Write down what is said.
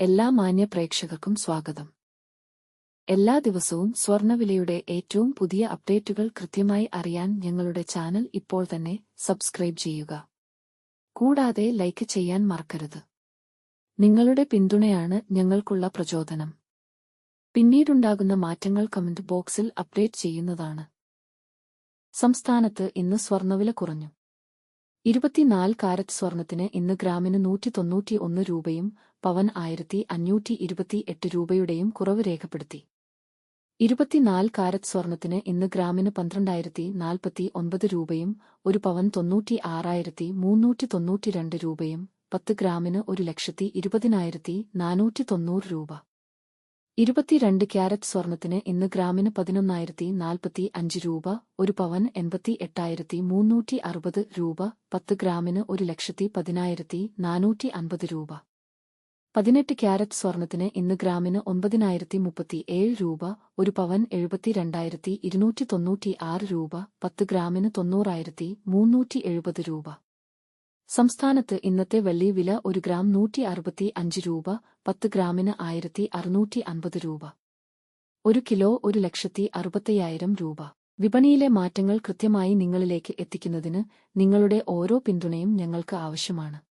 എല്ലാ മാന്യ പ്രേക്ഷകർക്കും സ്വാഗതം. എല്ലാ ദിവസവും സ്വർണ്ണവിലയുടെ ഏറ്റവും പുതിയ അപ്ഡേറ്റുകൾ കൃത്യമായി അറിയാൻ ഞങ്ങളുടെ ചാനൽ ഇപ്പോൾ തന്നെ സബ്സ്ക്രൈബ് ചെയ്യുക. കൂടാതെ ലൈക്ക് ചെയ്യാൻ മറക്കരുത്. നിങ്ങളുടെ പിന്തുണയാണ് ഞങ്ങൾക്കുള്ള പ്രചോദനം. പിന്നീടുണ്ടാകുന്ന മാറ്റങ്ങൾ കമന്റ് ബോക്സിൽ അപ്ഡേറ്റ് ചെയ്യുന്നതാണ്. സംസ്ഥാനത്ത് ഇന്ന് സ്വർണ്ണവില കുറഞ്ഞു. 24 കാരറ്റ് സ്വർണത്തിന് ഇന്ന് ഗ്രാമിന് 191 രൂപയും പവൻ 1528 രൂപയുടെയും കുറവ് രേഖപ്പെടുത്തി. 24 കാരറ്റ് സ്വർണത്തിന് ഇന്ന് ഗ്രാമിന് 12,049 രൂപയും ഒരു പവൻ 96,392 രൂപയും 10 ഗ്രാമിന് 1,20,490 രൂപ. 22 ക്യാരറ്റ് സ്വർണത്തിന് ഇന്ന് ഗ്രാമിന് 11,045 രൂപ, ഒരു പവൻ 88,360 രൂപ, 10 ഗ്രാമിന് 1,10,450 രൂപ. 18 ക്യാരറ്റ് സ്വർണത്തിന് ഇന്ന് ഗ്രാമിന് 9,037 രൂപ, ഒരു പവൻ 72,296 രൂപ, 10 ഗ്രാമിന് 90,370 രൂപ. സംസ്ഥാനത്ത് ഇന്നത്തെ വെള്ളി വില 1 ഗ്രാം 165 രൂപ, 10 ഗ്രാമിന് 1,650 രൂപ. 1 കിലോ 1,65,000 രൂപ. വിപണിയിലെ മാറ്റങ്ങൾ കൃത്യമായി നിങ്ങളിലേക്ക് എത്തിക്കുന്നതിന് നിങ്ങളുടെ ഓരോ പിന്തുണയും ഞങ്ങൾക്ക് ആവശ്യമാണ്.